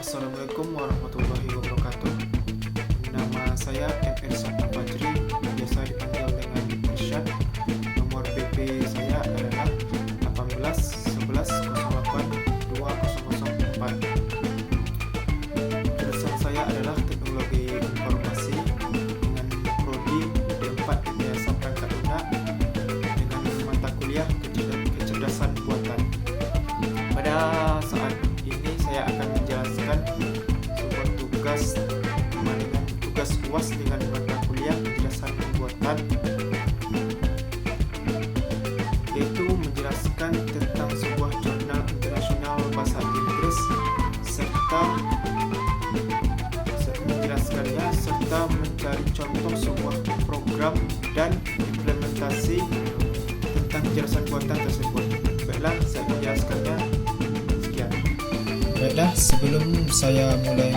Assalamualaikum warahmatullahi wabarakatuh. Nama saya Irsyad Al-Fajri, biasa dipanggil dengan Irsyad. Nomor BP saya adalah 1811082004. Jurusan saya adalah Teknologi Informasi dengan prodi D4 Rekayasa Perangkat Lunak dengan mata kuliah Kecerdasan Buatan. Pada saat ini saya akan menjelaskan sebuah tugas UAS dengan mata kuliah kecerdasan buatan, yaitu menjelaskan tentang sebuah jurnal internasional bahasa Inggris serta mencari contoh sebuah program dan implementasi tentang kecerdasan buatan tersebut. Baiklah, saya menjelaskannya. Baiklah, sebelum saya mulai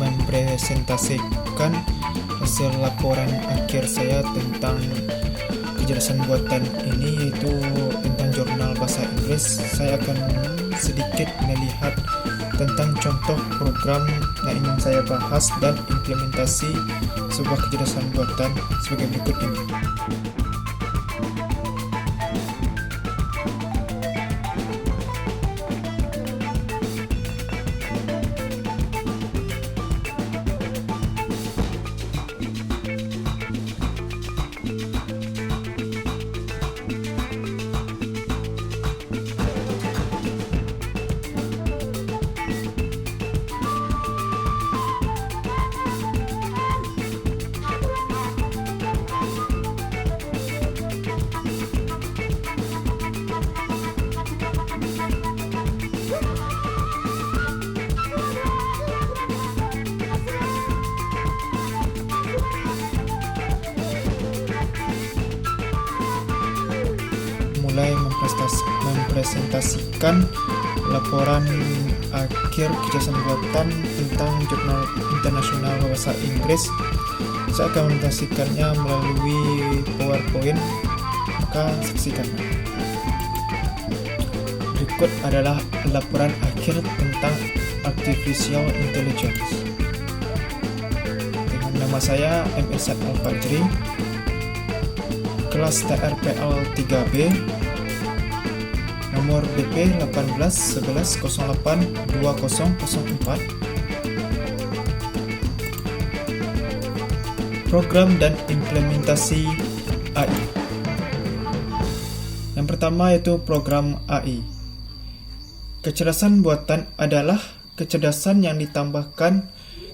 mempresentasikan hasil laporan akhir saya tentang kecerdasan buatan ini, yaitu tentang jurnal bahasa Inggris, saya akan sedikit melihat tentang contoh program yang ingin saya bahas dan implementasi sebuah kecerdasan buatan sebagai berikut ini. Mulai mempresentasikan laporan akhir kecerdasan buatan tentang jurnal internasional bahasa Inggris. Saya akan mempresentasikannya melalui PowerPoint, maka saksikan. Berikut adalah laporan akhir tentang Artificial Intelligence. Dengan nama saya Irsyad Al-Fajri, kelas TRPL 3B, nomor BP 1811082004. Program dan implementasi AI. Yang pertama yaitu program AI. Kecerdasan buatan adalah kecerdasan yang ditambahkan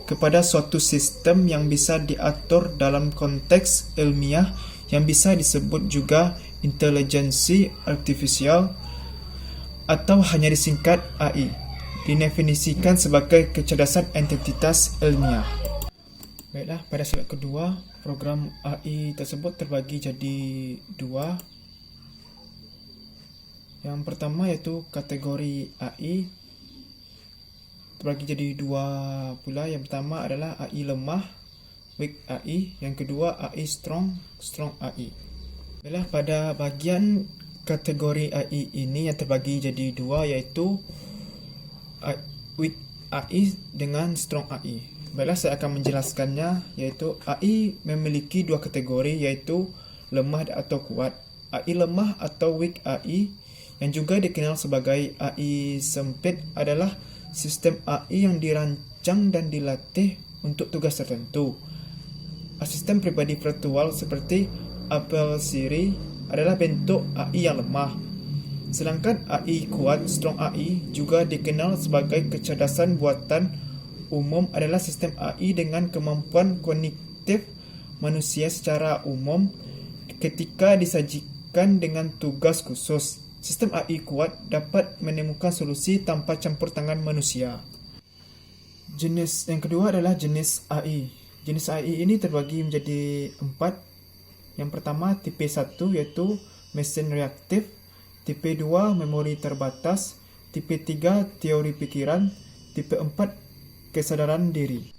kepada suatu sistem yang bisa diatur dalam konteks ilmiah yang bisa disebut juga intelijensi artifisial atau hanya disingkat AI, didefinisikan sebagai kecerdasan entitas ilmiah. Baiklah, pada slide kedua, program AI tersebut terbagi jadi dua. Yang pertama yaitu kategori AI, terbagi jadi dua pula. Yang pertama adalah AI lemah, weak AI. Yang kedua AI strong AI. Baiklah, pada bagian kategori AI ini yang terbagi jadi dua, yaitu weak AI dengan strong AI. Baiklah, saya akan menjelaskannya, yaitu AI memiliki dua kategori, yaitu lemah atau kuat. AI lemah atau weak AI yang juga dikenal sebagai AI sempit adalah sistem AI yang dirancang dan dilatih untuk tugas tertentu. Asisten pribadi virtual seperti Apple Siri adalah bentuk AI yang lemah. Sedangkan AI kuat, strong AI, juga dikenal sebagai kecerdasan buatan umum, adalah sistem AI dengan kemampuan kognitif manusia secara umum ketika disajikan dengan tugas khusus. Sistem AI kuat dapat menemukan solusi tanpa campur tangan manusia. Jenis yang kedua adalah jenis AI. Jenis AI ini terbagi menjadi 4. Yang pertama tipe 1 yaitu mesin reaktif, tipe 2 memori terbatas, tipe 3 teori pikiran, tipe 4 kesadaran diri.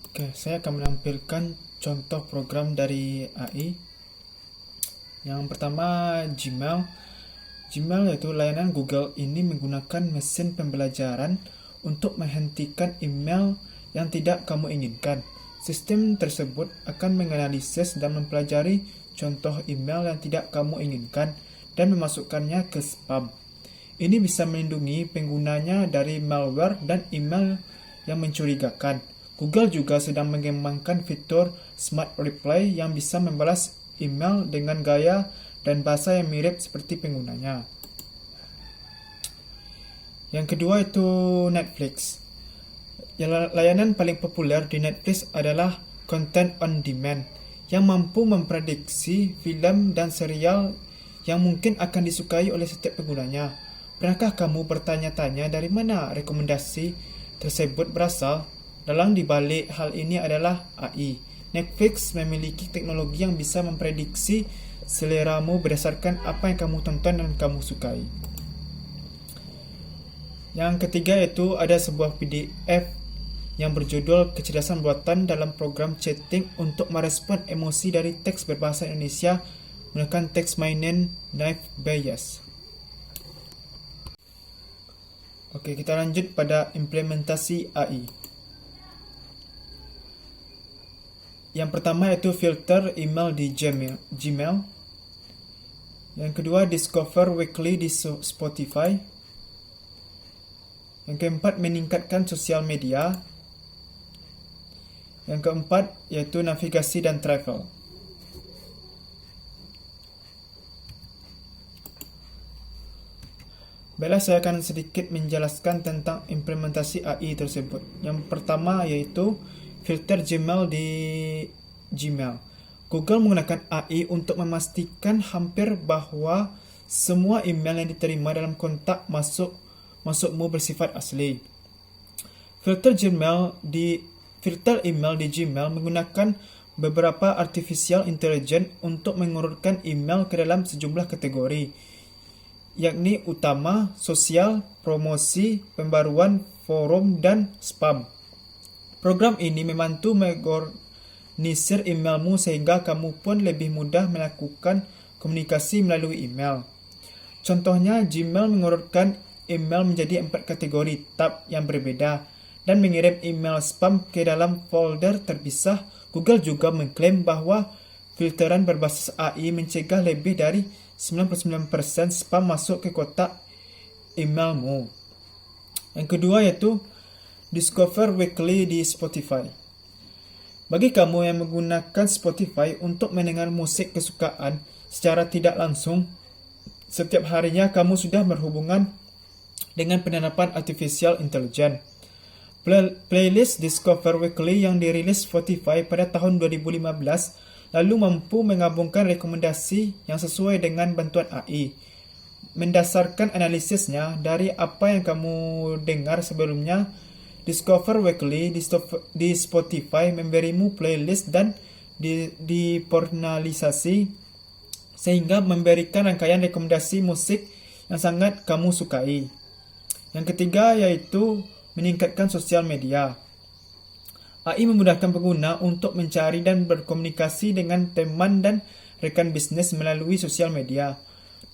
Oke, saya akan menampilkan contoh program dari AI. Yang pertama Gmail. Gmail yaitu layanan Google ini menggunakan mesin pembelajaran untuk menghentikan email yang tidak kamu inginkan. Sistem tersebut akan menganalisis dan mempelajari contoh email yang tidak kamu inginkan dan memasukkannya ke spam. Ini bisa melindungi penggunanya dari malware dan email yang mencurigakan. Google juga sedang mengembangkan fitur Smart Reply yang bisa membalas email dengan gaya dan bahasa yang mirip seperti penggunanya. Yang kedua itu Netflix. Layanan paling populer di Netflix adalah Content on Demand yang mampu memprediksi filem dan serial yang mungkin akan disukai oleh setiap penggunanya. Pernahkah kamu bertanya-tanya dari mana rekomendasi tersebut berasal? Dalam dibalik hal ini adalah AI. Netflix memiliki teknologi yang bisa memprediksi seleramu berdasarkan apa yang kamu tonton dan kamu sukai. Yang ketiga itu ada sebuah PDF yang berjudul Kecerdasan Buatan dalam Program Chatting untuk merespon emosi dari teks berbahasa Indonesia menggunakan text mining Knife Bayes. Oke, kita lanjut pada implementasi AI. Yang pertama yaitu filter email di Gmail. Yang kedua, Discover Weekly di Spotify. Yang keempat, meningkatkan sosial media. Yang keempat, yaitu navigasi dan travel. Baiklah, saya akan sedikit menjelaskan tentang implementasi AI tersebut. Yang pertama yaitu filter Gmail di Gmail. Google menggunakan AI untuk memastikan hampir bahwa semua email yang diterima dalam kontak masukmu bersifat asli. Filter email di Gmail menggunakan beberapa artificial intelligence untuk mengurutkan email ke dalam sejumlah kategori, yakni utama, sosial, promosi, pembaruan, forum, dan spam. Program ini membantu mengorganisir emailmu sehingga kamu pun lebih mudah melakukan komunikasi melalui email. Contohnya, Gmail mengurutkan email menjadi 4 kategori tab yang berbeda dan mengirim email spam ke dalam folder terpisah. Google juga mengklaim bahwa filteran berbasis AI mencegah lebih dari 99% spam masuk ke kotak emailmu. Yang kedua yaitu Discover Weekly di Spotify. Bagi kamu yang menggunakan Spotify untuk mendengar musik kesukaan secara tidak langsung, setiap harinya kamu sudah berhubungan dengan penerapan artificial intelligence. Playlist Discover Weekly yang dirilis Spotify pada tahun 2015 lalu mampu menggabungkan rekomendasi yang sesuai dengan bantuan AI. Mendasarkan analisisnya dari apa yang kamu dengar sebelumnya, Discover Weekly di Spotify memberimu playlist dan dipersonalisasi sehingga memberikan rangkaian rekomendasi musik yang sangat kamu sukai. Yang ketiga yaitu meningkatkan sosial media. AI memudahkan pengguna untuk mencari dan berkomunikasi dengan teman dan rekan bisnis melalui sosial media.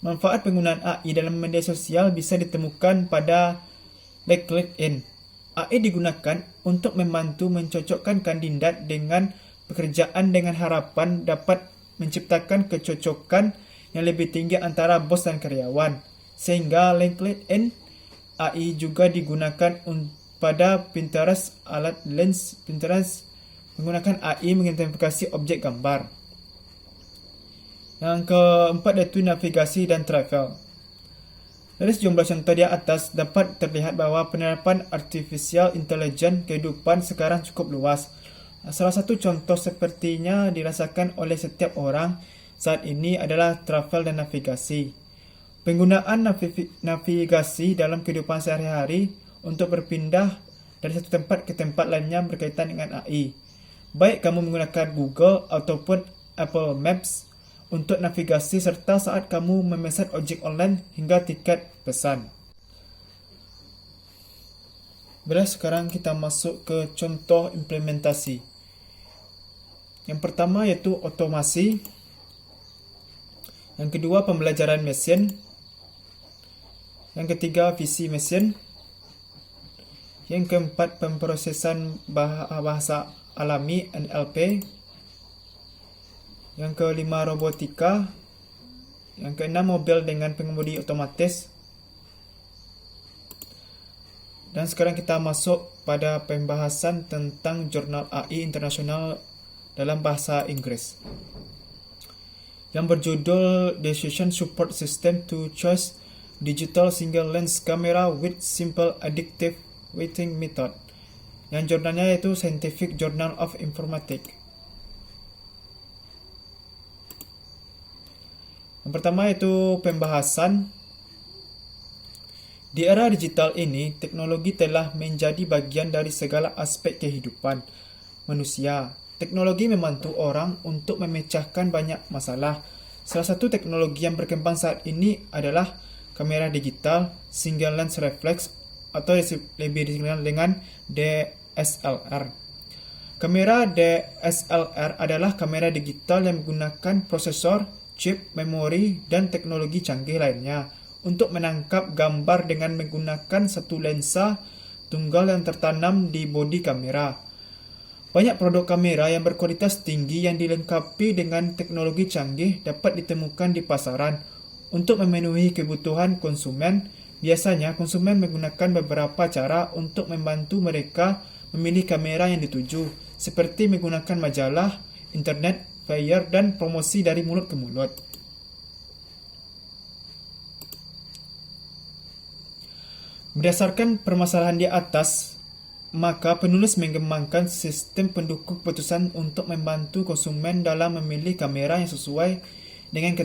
Manfaat penggunaan AI dalam media sosial bisa ditemukan pada LinkedIn. AI digunakan untuk membantu mencocokkan kandidat dengan pekerjaan dengan harapan dapat menciptakan kecocokan yang lebih tinggi antara bos dan karyawan. Sehingga LinkedIn AI juga digunakan pada Pinterest. Alat Lens Pinterest menggunakan AI mengidentifikasi objek gambar. Yang keempat yaitu navigasi dan travel. Dari sejumlah contoh di atas dapat terlihat bahwa penerapan artificial intelligence kehidupan sekarang cukup luas. Salah satu contoh sepertinya dirasakan oleh setiap orang saat ini adalah travel dan navigasi. Penggunaan navigasi dalam kehidupan sehari-hari untuk berpindah dari satu tempat ke tempat lainnya berkaitan dengan AI. Baik kamu menggunakan Google ataupun Apple Maps untuk navigasi serta saat kamu memesan ojek online hingga tiket pesan. Baiklah, sekarang kita masuk ke contoh implementasi. Yang pertama yaitu otomasi. Yang kedua pembelajaran mesin. Yang ketiga visi mesin. Yang keempat, pemprosesan bahasa alami NLP. Yang kelima, robotika. Yang keenam, mobil dengan pengemudi otomatis. Dan sekarang kita masuk pada pembahasan tentang jurnal AI internasional dalam bahasa Inggris yang berjudul Decision Support System to Choose Digital Single Lens Camera with Simple Additive Weighting Method. Yang jurnalnya yaitu Scientific Journal of Informatics. Yang pertama itu pembahasan. Di era digital ini, teknologi telah menjadi bagian dari segala aspek kehidupan manusia. Teknologi membantu orang untuk memecahkan banyak masalah. Salah satu teknologi yang berkembang saat ini adalah kamera digital single lens reflex atau lebih dikenal dengan DSLR. Kamera DSLR adalah kamera digital yang menggunakan prosesor, chip, memori, dan teknologi canggih lainnya untuk menangkap gambar dengan menggunakan satu lensa tunggal yang tertanam di bodi kamera. Banyak produk kamera yang berkualitas tinggi yang dilengkapi dengan teknologi canggih dapat ditemukan di pasaran. Untuk memenuhi kebutuhan konsumen, biasanya konsumen menggunakan beberapa cara untuk membantu mereka memilih kamera yang dituju, seperti menggunakan majalah, internet, flyer, dan promosi dari mulut ke mulut. Berdasarkan permasalahan di atas, maka penulis mengembangkan sistem pendukung keputusan untuk membantu konsumen dalam memilih kamera yang sesuai dengan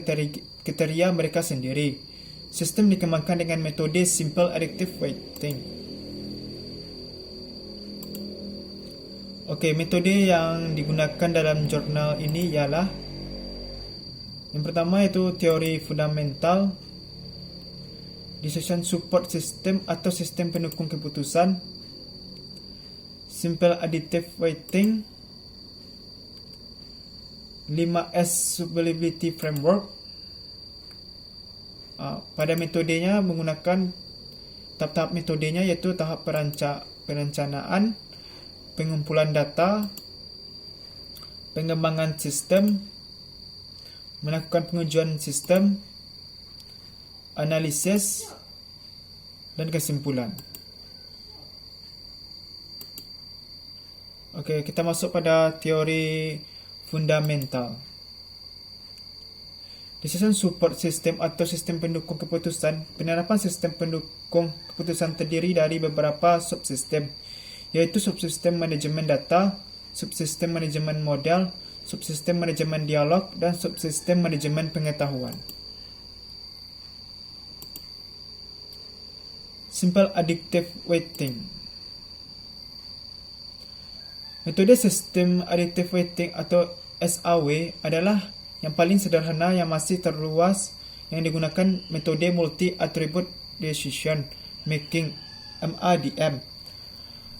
kriteria mereka sendiri. Sistem dikembangkan dengan metode Simple Additive Weighting. Metode yang digunakan dalam jurnal ini ialah yang pertama itu teori fundamental, Decision Support System atau sistem pendukung keputusan, Simple Additive Weighting, 5S Sublimity Framework. Pada metodenya menggunakan tahap-tahap metodenya yaitu tahap perencanaan, pengumpulan data, pengembangan sistem, melakukan pengujian sistem, analisis, dan kesimpulan. Kita masuk pada teori fundamental. Decision Support System atau sistem pendukung keputusan. Penerapan sistem pendukung keputusan terdiri dari beberapa subsistem, yaitu subsistem manajemen data, subsistem manajemen model, subsistem manajemen dialog, dan subsistem manajemen pengetahuan. Simple Additive Weighting. Metode sistem additive weighting atau SAW adalah yang paling sederhana yang masih terluas yang digunakan metode multi attribute decision making MADM.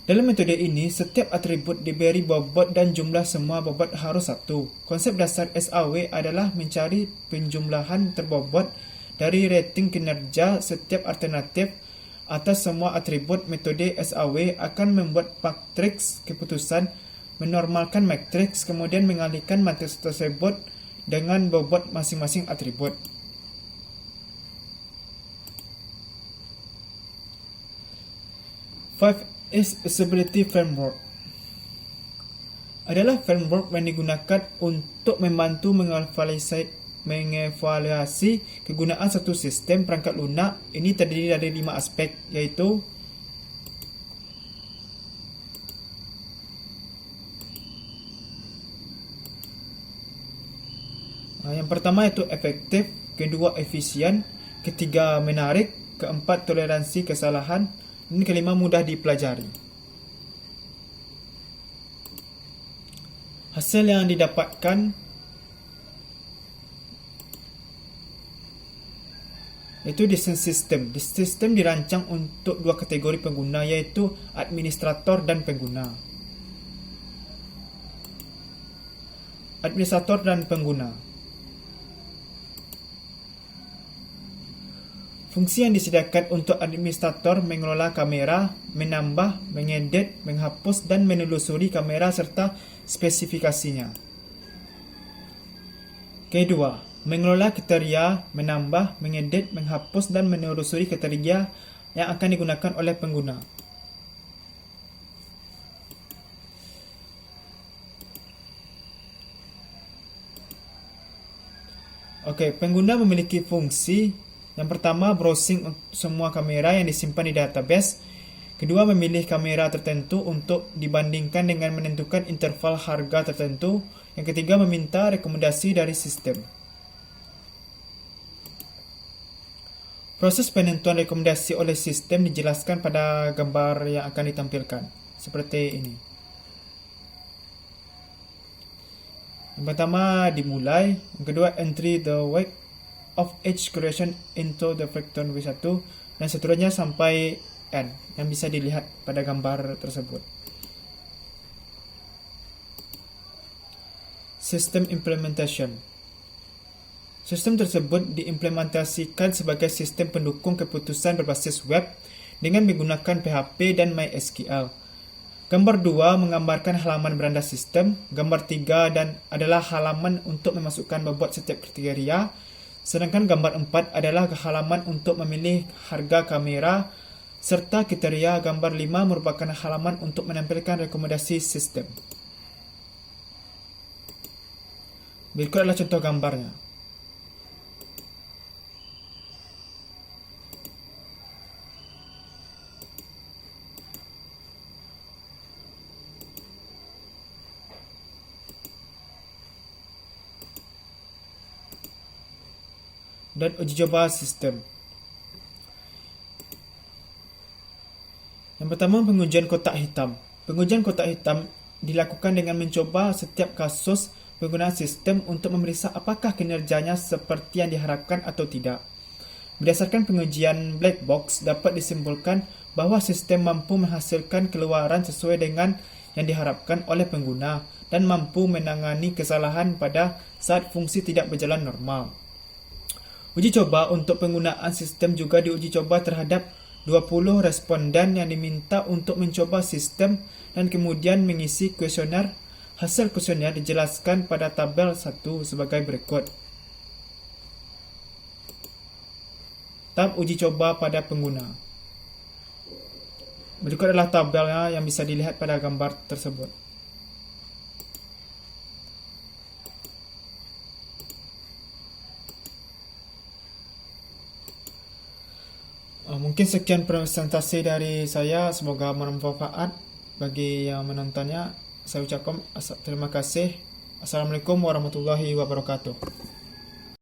Dalam metode ini, setiap atribut diberi bobot dan jumlah semua bobot harus satu. Konsep dasar SAW adalah mencari penjumlahan terbobot dari rating kinerja setiap alternatif atas semua atribut. Metode SAW akan membuat matriks keputusan, menormalkan matriks, kemudian mengalihkan matriks tersebut dengan bobot masing-masing atribut. Five is Usability Framework adalah framework yang digunakan untuk membantu mengevaluasi kegunaan satu sistem perangkat lunak. Ini terdiri dari 5 aspek, yaitu yang pertama itu efektif, kedua efisien, ketiga menarik, keempat toleransi kesalahan, dan kelima mudah dipelajari. Hasil yang didapatkan yaitu desain sistem. Sistem dirancang untuk 2 kategori pengguna, yaitu administrator dan pengguna. Administrator dan pengguna. Fungsi yang disediakan untuk administrator mengelola kamera, menambah, mengedit, menghapus, dan menelusuri kamera serta spesifikasinya. Kedua, mengelola kriteria, menambah, mengedit, menghapus, dan menelusuri kriteria yang akan digunakan oleh pengguna. Pengguna memiliki fungsi yang pertama, browsing semua kamera yang disimpan di database. Kedua, memilih kamera tertentu untuk dibandingkan dengan menentukan interval harga tertentu. Yang ketiga, meminta rekomendasi dari sistem. Proses penentuan rekomendasi oleh sistem dijelaskan pada gambar yang akan ditampilkan, seperti ini. Yang pertama, dimulai. Yang kedua, entry the weight of each creation into the vector W1, dan seterusnya sampai N yang bisa dilihat pada gambar tersebut. System implementation. Sistem tersebut diimplementasikan sebagai sistem pendukung keputusan berbasis web dengan menggunakan PHP dan MySQL. Gambar 2 menggambarkan halaman beranda sistem. Gambar 3 adalah halaman untuk memasukkan bobot setiap kriteria. Sedangkan gambar 4 adalah halaman untuk memilih harga kamera, serta kriteria gambar 5 merupakan halaman untuk menampilkan rekomendasi sistem. Berikut adalah contoh gambarnya. Dan uji coba sistem. Yang pertama, pengujian kotak hitam. Pengujian kotak hitam dilakukan dengan mencoba setiap kasus penggunaan sistem untuk memeriksa apakah kinerjanya seperti yang diharapkan atau tidak. Berdasarkan pengujian black box, dapat disimpulkan bahawa sistem mampu menghasilkan keluaran sesuai dengan yang diharapkan oleh pengguna dan mampu menangani kesalahan pada saat fungsi tidak berjalan normal. Uji coba untuk penggunaan sistem juga diuji coba terhadap 20 responden yang diminta untuk mencoba sistem dan kemudian mengisi kuesioner. Hasil kuesioner dijelaskan pada tabel 1 sebagai berikut. Tahap uji coba pada pengguna. Berikut adalah tabelnya yang bisa dilihat pada gambar tersebut. Mungkin sekian presentasi dari saya, semoga bermanfaat bagi yang menontonnya. Saya ucapkan terima kasih. Assalamualaikum warahmatullahi wabarakatuh.